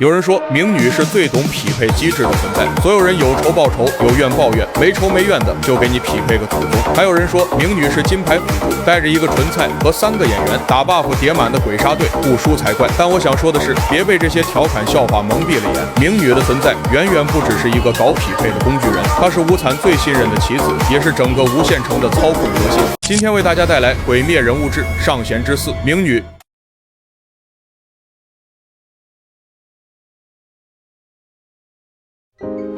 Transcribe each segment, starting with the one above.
有人说，名女是最懂匹配机制的存在，所有人有仇报仇，有怨报怨，没仇没怨的就给你匹配个祖宗。还有人说，名女是金牌辅助，带着一个纯菜和3个演员打 buff 叠满的鬼杀队不输才怪。但我想说的是，别被这些调侃笑话蒙蔽了眼，名女的存在远远不只是一个搞匹配的工具人，她是无惨最信任的棋子，也是整个无限城的操控核心。今天为大家带来《鬼灭人物志》上弦之4，名女。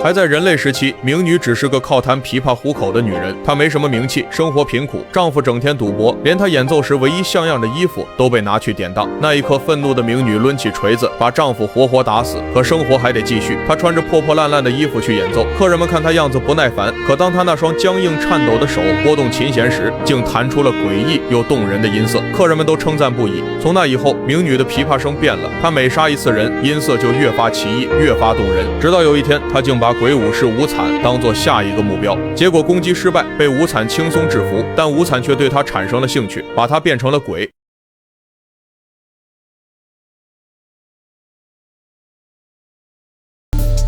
还在人类时期，名女只是个靠弹琵琶糊口的女人，她没什么名气，生活贫苦，丈夫整天赌博，连她演奏时唯一像样的衣服都被拿去典当。那一刻，愤怒的名女抡起锤子，把丈夫活活打死。可生活还得继续，她穿着破破烂烂的衣服去演奏，客人们看她样子不耐烦，可当她那双僵硬颤抖的手拨动琴弦时，竟弹出了诡异又动人的音色，客人们都称赞不已。从那以后，名女的琵琶声变了，她每杀一次人，音色就越发奇异，越发动人。直到有一天，她竟把鬼武士无惨当作下一个目标，结果攻击失败，被无惨轻松制服，但无惨却对他产生了兴趣，把他变成了鬼。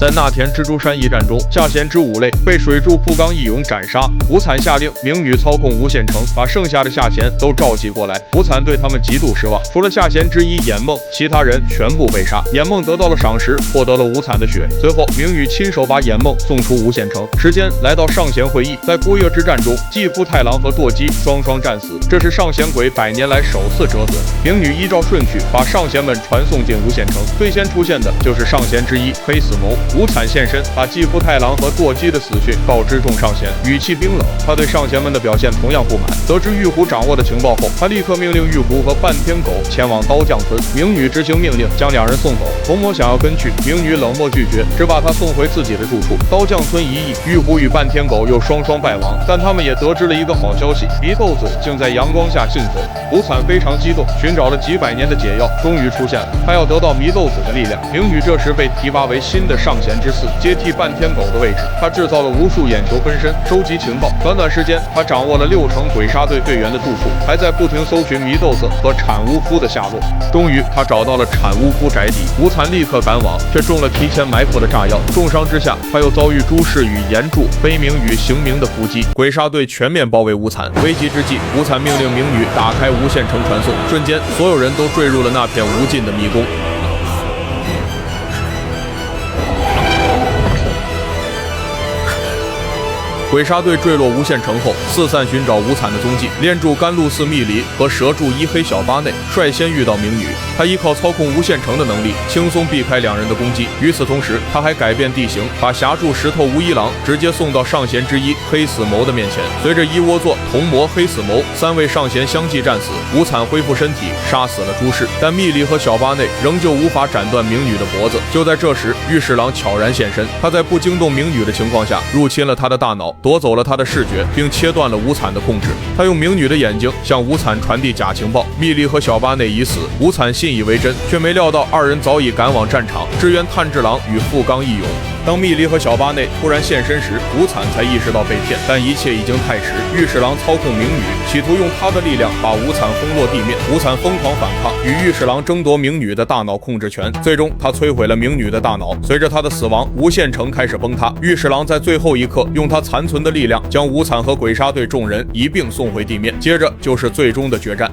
在那田蜘蛛山一战中，下弦之五类被水柱富冈义勇斩杀，无惨下令名女操控无限城，把剩下的下弦都召集过来。无惨对他们极度失望，除了下弦之一魇梦，其他人全部被杀。魇梦得到了赏识，获得了无惨的血。随后，名女亲手把魇梦送出无限城。时间来到上弦会议，在孤月之战中，继父太郎和舵姬双双战死，这是上弦鬼100年来首次折损。名女依照顺序把上弦们传送进无限城，最先出现的就是上弦之一黑死谋。无惨现身，把继父太郎和舵姬的死讯告知众上弦，语气冰冷。他对上弦们的表现同样不满。得知玉壶掌握的情报后，他立刻命令玉壶和半天狗前往刀匠村。名女执行命令，将2人送走。童魔想要跟去，名女冷漠拒绝，只把他送回自己的住处。刀匠村一役，玉壶与半天狗又双双败亡。但他们也得知了一个好消息，祢豆子竟在阳光下幸存。无惨非常激动，寻找了几百年的解药终于出现了，他要得到祢豆子的力量。名女这时被提拔为新的上弦之4，接替半天狗的位置。他制造了无数眼球分身，收集情报。短短时间，他掌握了6成鬼杀队队员的住处，还在不停搜寻祢豆子和产巫夫的下落。终于，他找到了产巫夫宅邸。无惨立刻赶往，却中了提前埋伏的炸药。重伤之下，他又遭遇朱氏与炎柱、悲鸣与刑明的伏击。鬼杀队全面包围无惨。危急之际，无惨命令名女打开无限城传送，瞬间，所有人都坠入了那片无尽的迷宫。鬼杀队坠落无限城后，四散寻找无惨的踪迹。炼柱甘露寺密离和蛇柱一黑小八内率先遇到名女，他依靠操控无限城的能力，轻松避开2人的攻击。与此同时，他还改变地形，把霞柱石头无一郎直接送到上弦之一黑死谋的面前。随着一窝座、童魔、黑死谋3位上弦相继战死，无惨恢复身体，杀死了朱氏，但密离和小八内仍旧无法斩断名女的脖子。就在这时，御史郎悄然现身，他在不惊动名女的情况下，入侵了他的大脑，夺走了他的视觉，并切断了无惨的控制。他用名女的眼睛向无惨传递假情报，密离和小八内已死。无惨信以为真，却没料到2人早已赶往战场，支援炭治郎与富冈义勇。当密离和小八内突然现身时，无惨才意识到被骗，但一切已经太迟。御史郎操控名女，企图用他的力量把无惨轰落地面。无惨疯狂反抗，与御史郎争夺名女的大脑控制权，最终他摧毁了名女的大脑。随着他的死亡，无限城开始崩塌。御史郎在最后一刻用他残存的力量，将无惨和鬼杀队众人一并送回地面。接着就是最终的决战。